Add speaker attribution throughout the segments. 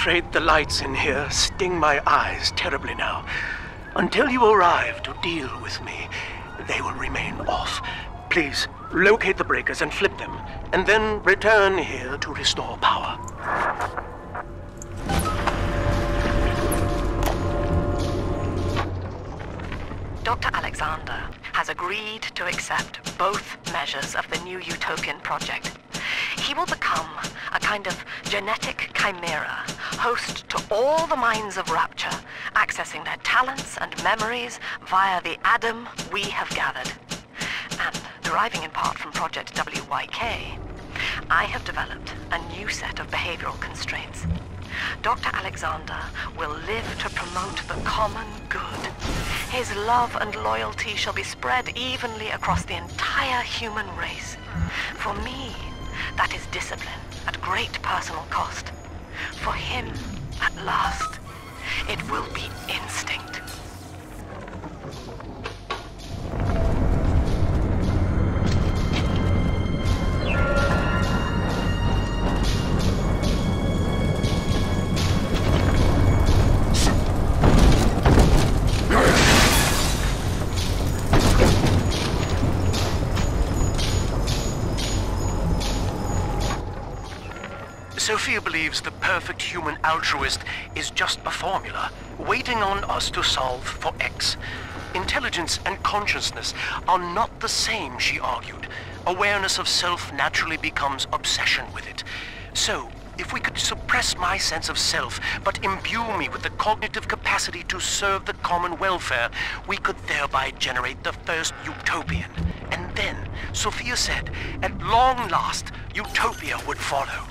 Speaker 1: afraid the lights in here sting my eyes terribly now. Until you arrive to deal with me, they will remain off. Please, locate the breakers and flip them, and then return here to restore power.
Speaker 2: Dr. Alexander has agreed to accept both measures of the new utopian project. He will become a kind of genetic chimera, host to all the minds of Rapture, accessing their talents and memories via the Adam we have gathered. And deriving in part from Project WYK, I have developed a new set of behavioral constraints. Dr. Alexander will live to promote the common good. His love and loyalty shall be spread evenly across the entire human race. For me, that is discipline at great personal cost. For him, at last, it will be instinct.
Speaker 1: Sophia believes the perfect human altruist is just a formula, waiting on us to solve for X. Intelligence and consciousness are not the same, she argued. Awareness of self naturally becomes obsession with it. So, if we could suppress my sense of self, but imbue me with the cognitive capacity to serve the common welfare, we could thereby generate the first utopian. And then, Sophia said, at long last, utopia would follow.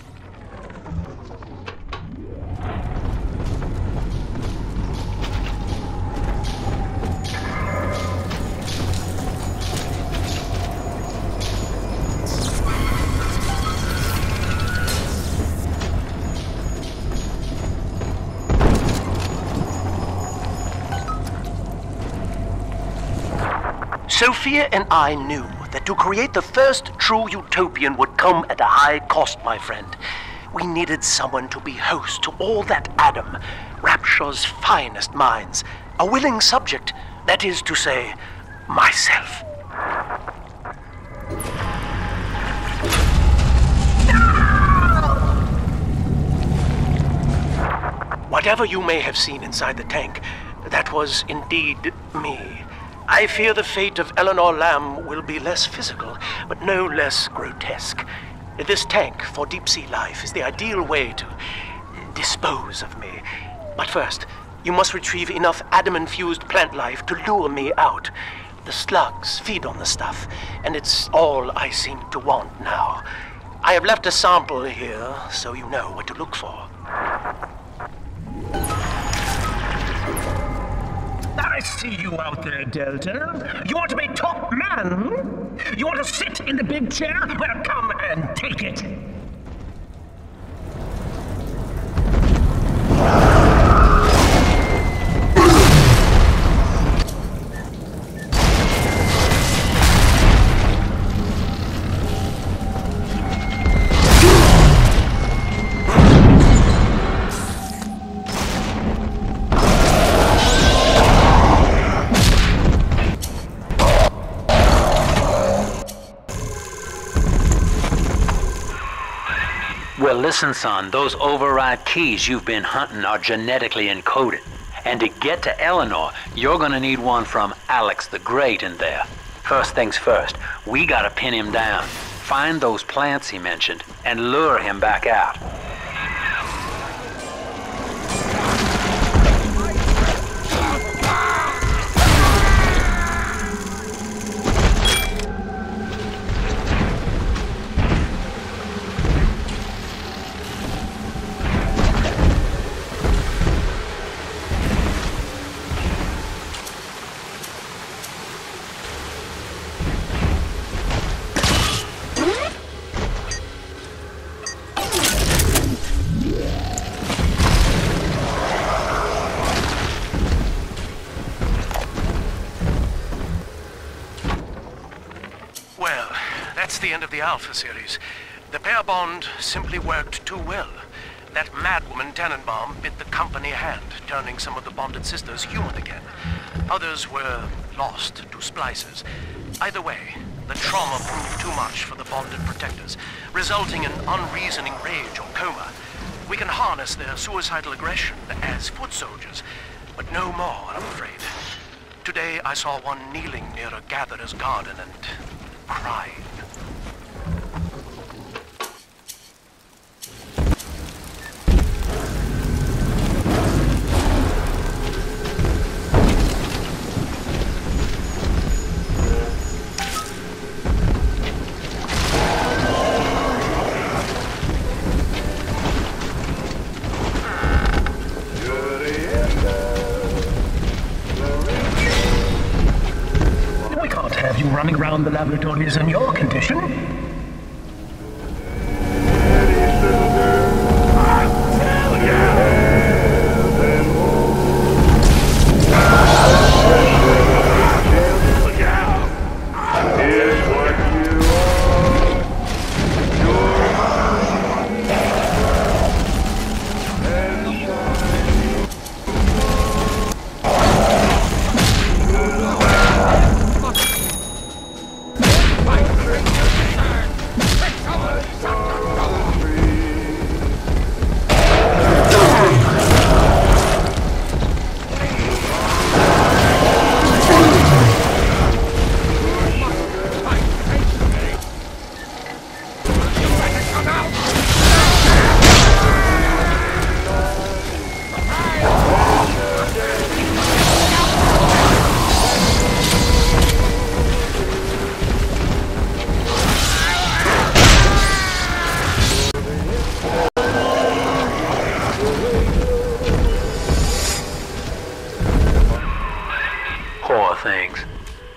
Speaker 1: Sophia and I knew that to create the first true utopian would come at a high cost, my friend. We needed someone to be host to all that Adam, Rapture's finest minds. A willing subject, that is to say, myself. Whatever you may have seen inside the tank, that was indeed me. I fear the fate of Eleanor Lamb will be less physical, but no less grotesque. This tank for deep-sea life is the ideal way to dispose of me. But first, you must retrieve enough Adam-infused plant life to lure me out. The slugs feed on the stuff, and it's all I seem to want now. I have left a sample here, so you know what to look for.
Speaker 3: I see you out there, Delta. You want to be top man? You want to sit in the big chair? Well, come and take it.
Speaker 4: Well, listen, son, those override keys you've been hunting are genetically encoded. And to get to Eleanor, you're gonna need one from Alex the Great in there. First things first, we gotta pin him down, find those plants he mentioned, and lure him back out.
Speaker 1: That's the end of the Alpha series. The pair bond simply worked too well. That madwoman Tannenbaum bit the company hand, turning some of the bonded sisters human again. Others were lost to splices. Either way, the trauma proved too much for the bonded protectors, resulting in unreasoning rage or coma. We can harness their suicidal aggression as foot soldiers, but no more, I'm afraid. Today I saw one kneeling near a gatherer's garden and crying.
Speaker 3: Running around the laboratories in your condition.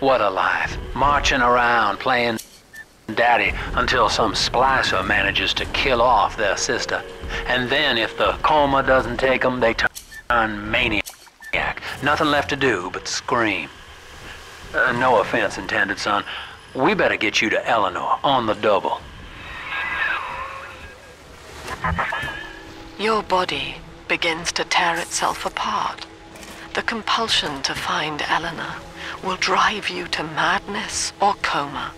Speaker 4: What a life. Marching around, playing daddy until some splicer manages to kill off their sister. And then if the coma doesn't take them, they turn maniac. Nothing left to do but scream. No offense intended, son. We better get you to Eleanor on the double.
Speaker 2: Your body begins to tear itself apart. The compulsion to find Eleanor will drive you to madness or coma.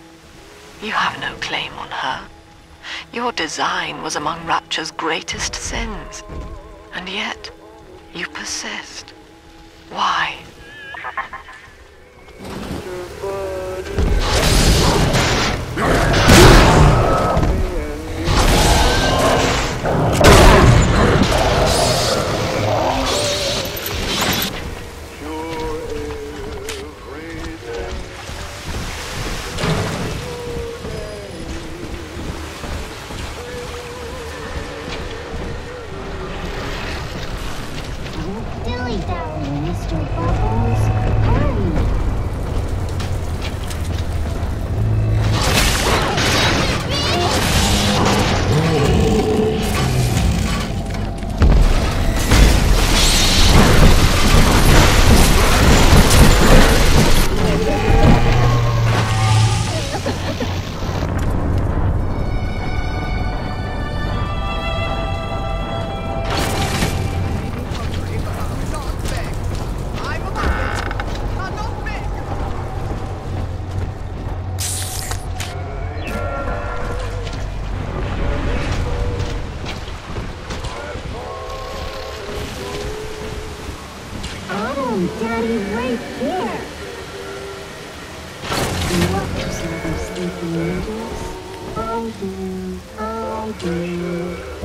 Speaker 2: You have no claim on her. Your design was among Rapture's greatest sins. And yet, you persist. Why?
Speaker 5: Daddy, right here! And what was those sleeping angels? I'll do, I'll do.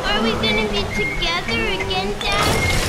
Speaker 6: Are we gonna be together again, Dad?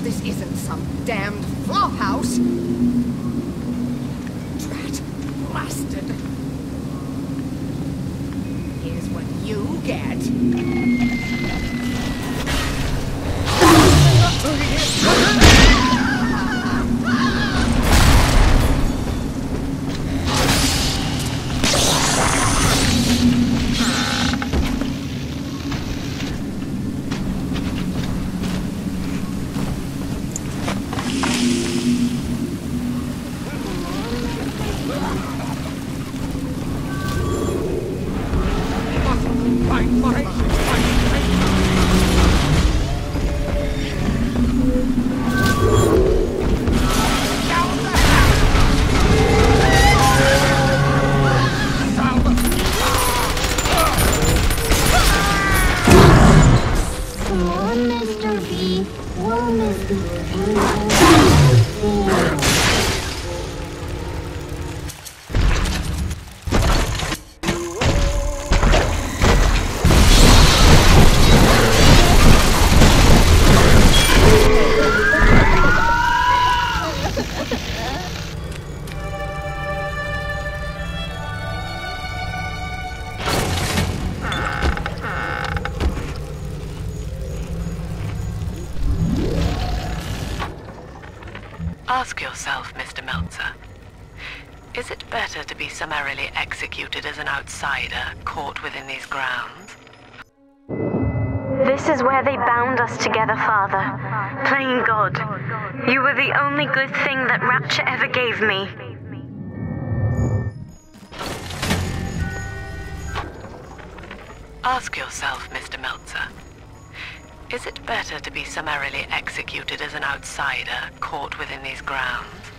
Speaker 7: This isn't some damned flophouse. Drat blasted. Here's what you get.
Speaker 2: Ask yourself, Mr. Meltzer, is it better to be summarily executed as an outsider caught within these grounds?
Speaker 8: This is where they bound us together, Father. Playing God. You were the only good thing that Rapture ever gave me.
Speaker 2: Ask yourself, Mr. Meltzer, is it better to be summarily executed as an outsider caught within these grounds,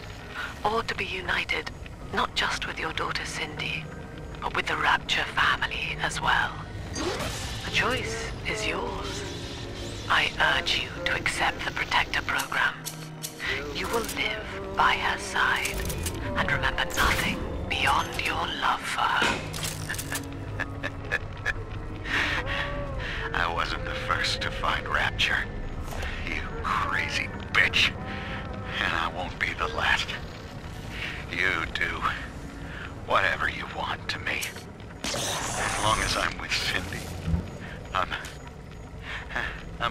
Speaker 2: or to be united not just with your daughter Cindy, but with the Rapture family as well? The choice is yours. I urge you to accept the Protector program. You will live by her side and remember nothing beyond your love for her.
Speaker 9: I wasn't the first to find Rapture, you crazy bitch. And I won't be the last. You do whatever you want to me. As long as I'm with Cindy, I'm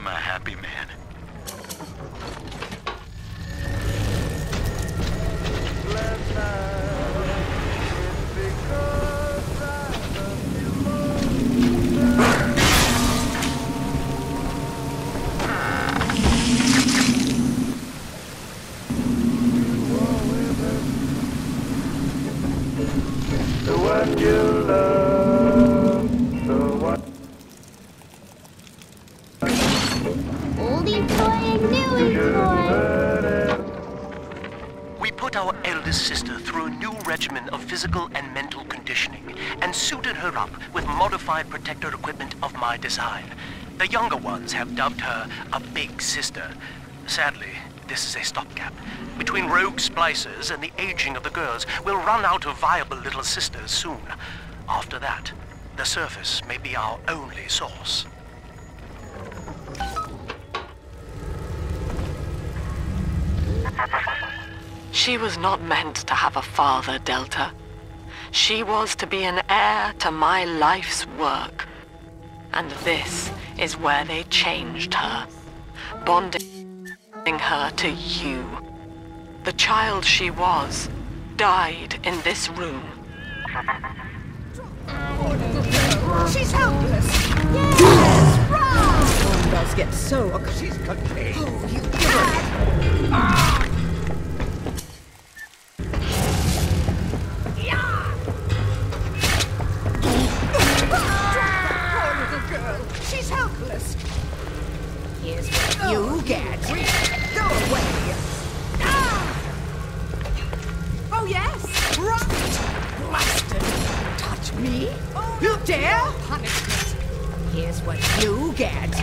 Speaker 9: a happy man.
Speaker 6: Oldie toy and newie toy.
Speaker 1: We put our eldest sister through a new regimen of physical and mental conditioning and suited her up with modified protector equipment of my design. The younger ones have dubbed her a big sister. Sadly, this is a stopgap. Between rogue splicers and the aging of the girls, we'll run out of viable little sisters soon. After that, the surface may be our only source.
Speaker 2: She was not meant to have a father, Delta. She was to be an heir to my life's work. And this is where they changed her, bonding her to you. The child she was died in this room.
Speaker 7: She's helpless. Yes, run! One does get so...
Speaker 3: She's contained.
Speaker 7: Oh, you give her... Poor little girl. She's helpless. Here's what you get. Go away. Oh, yes. Right. Blasted. Touch me? You dare? Punishment. Here's what you get.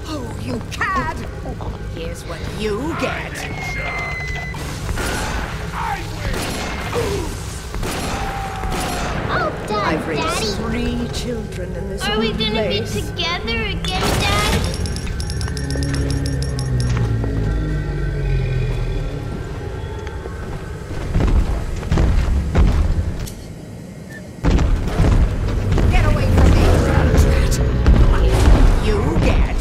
Speaker 7: Oh, you cad! Here's what you get!
Speaker 6: Oh,
Speaker 7: I've raised
Speaker 6: Daddy.
Speaker 7: 3 children in this
Speaker 6: Are we
Speaker 7: old
Speaker 6: gonna
Speaker 7: place.
Speaker 6: be together again, Dad?
Speaker 7: Get away from me! Here's what you get!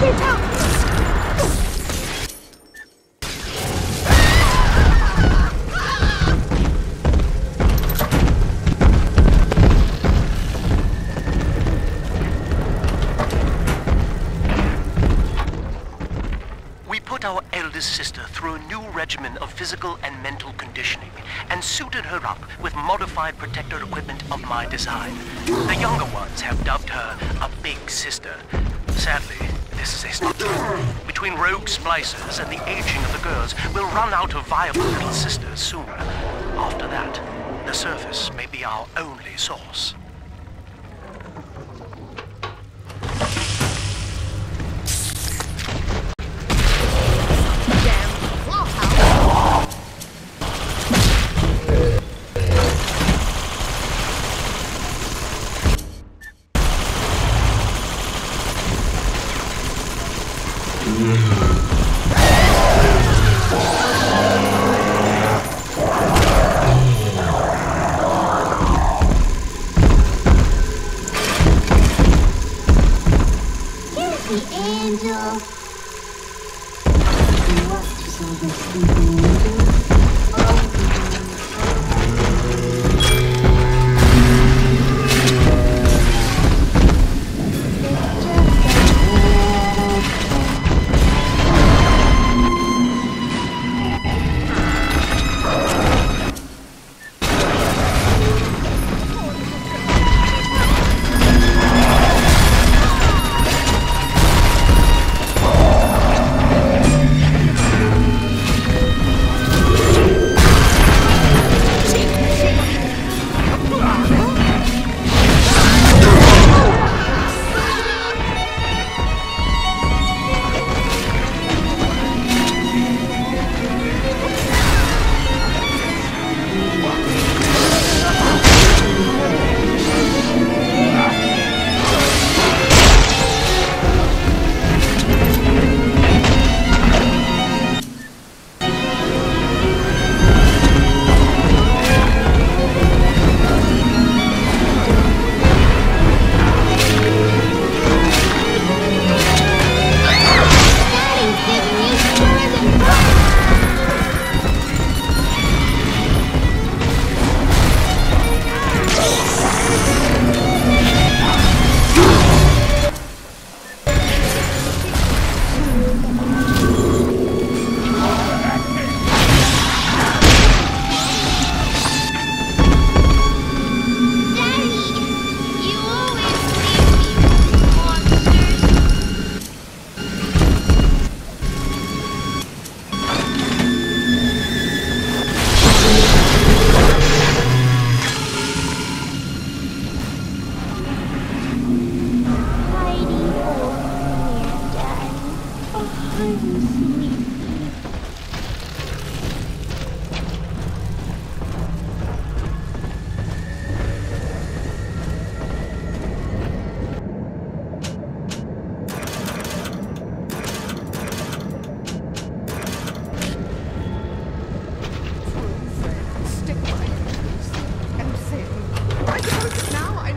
Speaker 7: It's helpless!
Speaker 1: We put our eldest sister through a new regimen of physical and mental conditioning and suited her up with modified protector equipment of my design. The younger ones have dubbed her a big sister. Sadly, this is not true. Between rogue splicers and the aging of the girls, we'll run out of viable little sisters soon. After that, the surface may be our only source.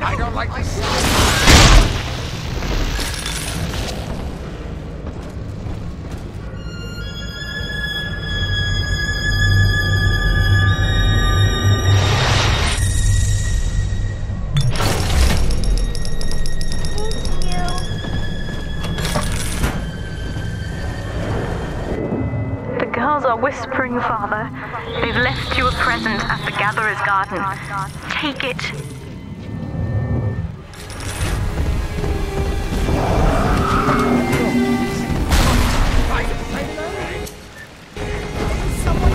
Speaker 7: I don't like this.
Speaker 8: The girls are whispering, Father. They've left you a present at the Gatherer's Garden. Take it.
Speaker 7: Someone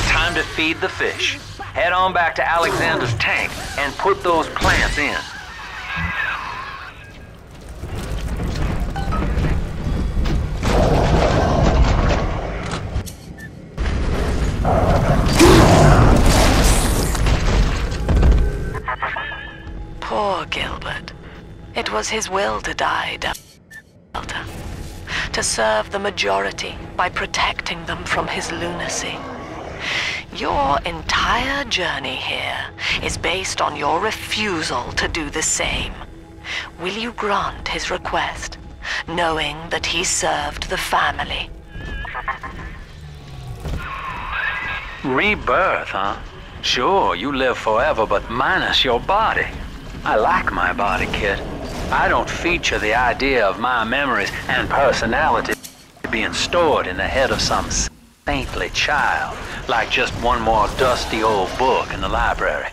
Speaker 4: Time to feed the fish. Head on back to Alexander's tank and put those plants in.
Speaker 2: Poor Gilbert. It was his will to die, Delta. To serve the majority by protecting them from his lunacy. Your entire journey here is based on your refusal to do the same. Will you grant his request, knowing that he served the family?
Speaker 4: Rebirth, huh? Sure, you live forever, but minus your body. I like my body, kid. I don't feature the idea of my memories and personality being stored in the head of some saintly child, like just one more dusty old book in the library.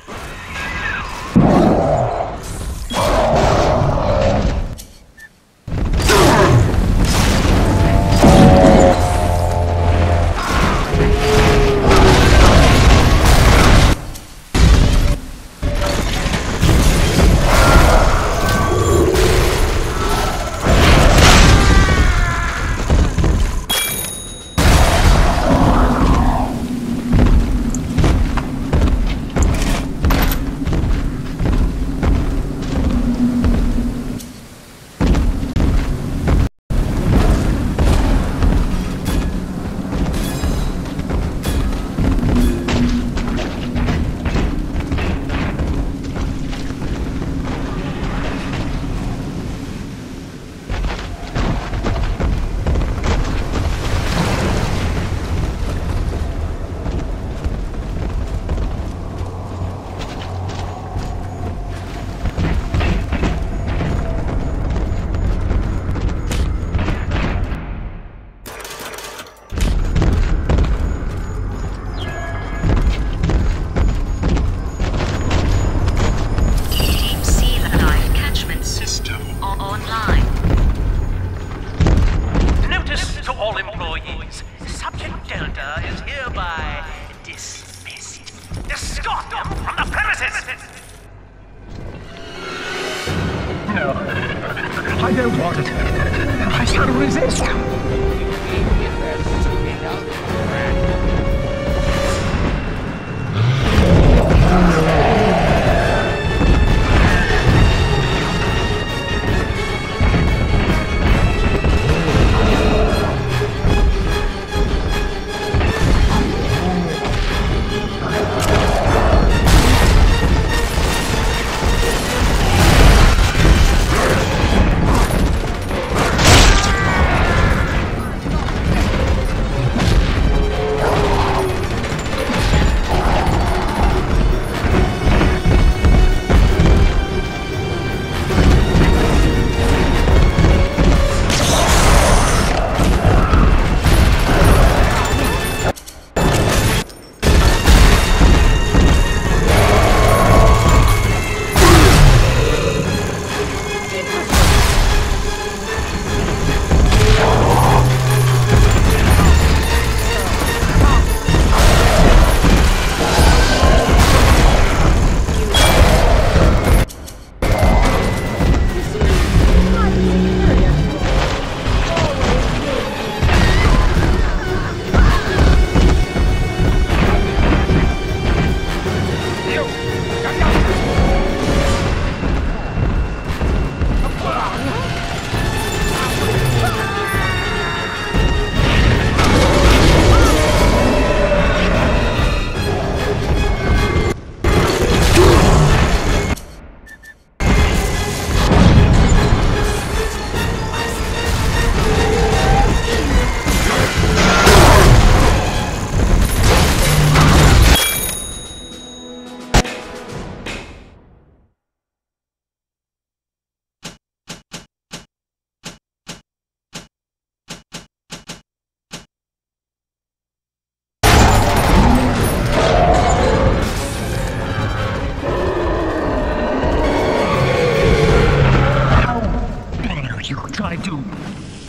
Speaker 3: I don't want it. I can't resist.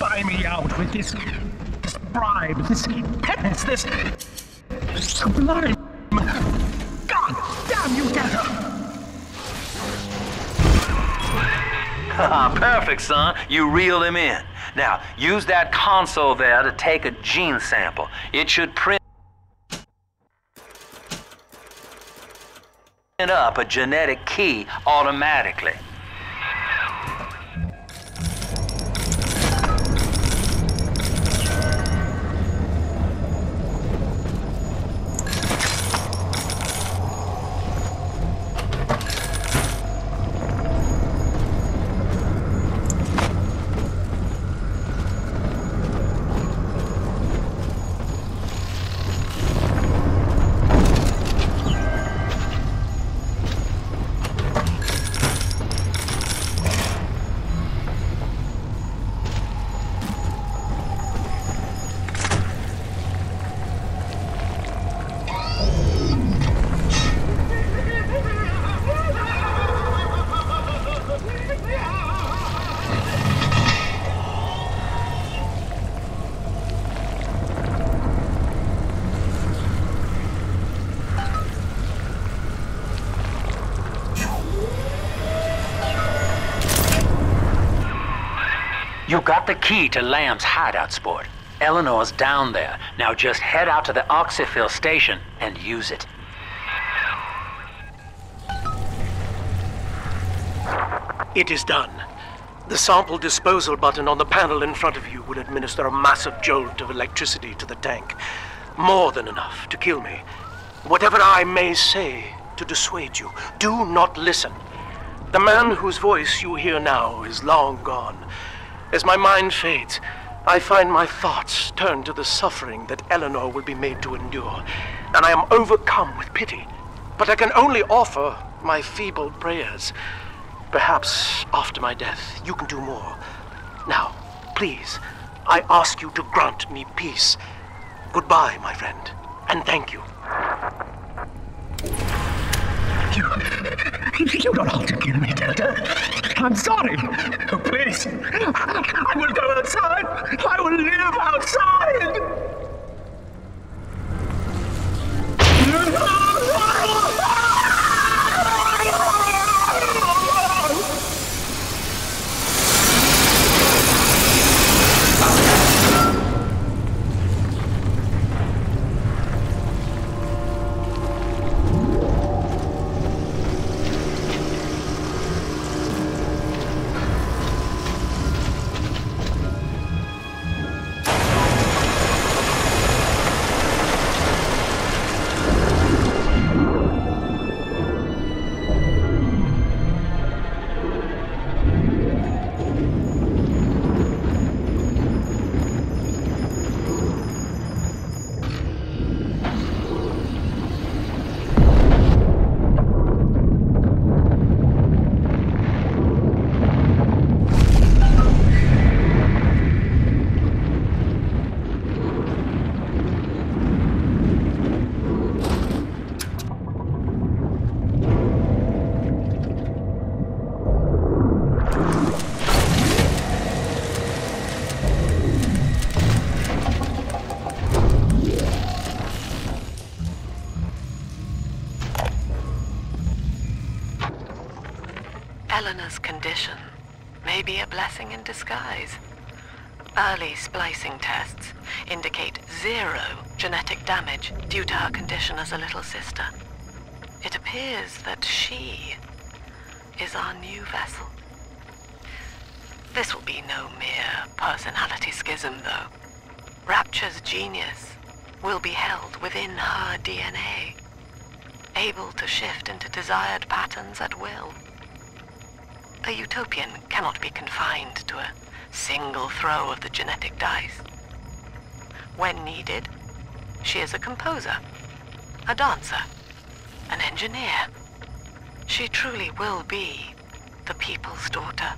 Speaker 3: buy me out with this bribe, this penance, this sublime... God damn you, Delta!
Speaker 4: Perfect, son. You reeled him in. Now, use that console there to take a gene sample. It should print up a genetic key automatically. You got the key to Lamb's hideout, sport. Eleanor's down there. Now just head out to the oxyfill station and use it.
Speaker 1: It is done. The sample disposal button on the panel in front of you will administer a massive jolt of electricity to the tank. More than enough to kill me. Whatever I may say to dissuade you, do not listen. The man whose voice you hear now is long gone. As my mind fades, I find my thoughts turn to the suffering that Eleanor will be made to endure, and I am overcome with pity. But I can only offer my feeble prayers. Perhaps after my death, you can do more. Now, please, I ask you to grant me peace. Goodbye, my friend, and thank you.
Speaker 3: You don't have to kill me, Delta. I'm sorry. Oh, please. I will go outside. I will live outside.
Speaker 2: Eleanor's condition may be a blessing in disguise. Early splicing tests indicate 0 genetic damage due to her condition as a little sister. It appears that she is our new vessel. This will be no mere personality schism, though. Rapture's genius will be held within her DNA, able to shift into desired patterns at will. A utopian cannot be confined to a single throw of the genetic dice. When needed, she is a composer, a dancer, an engineer. She truly will be the people's daughter.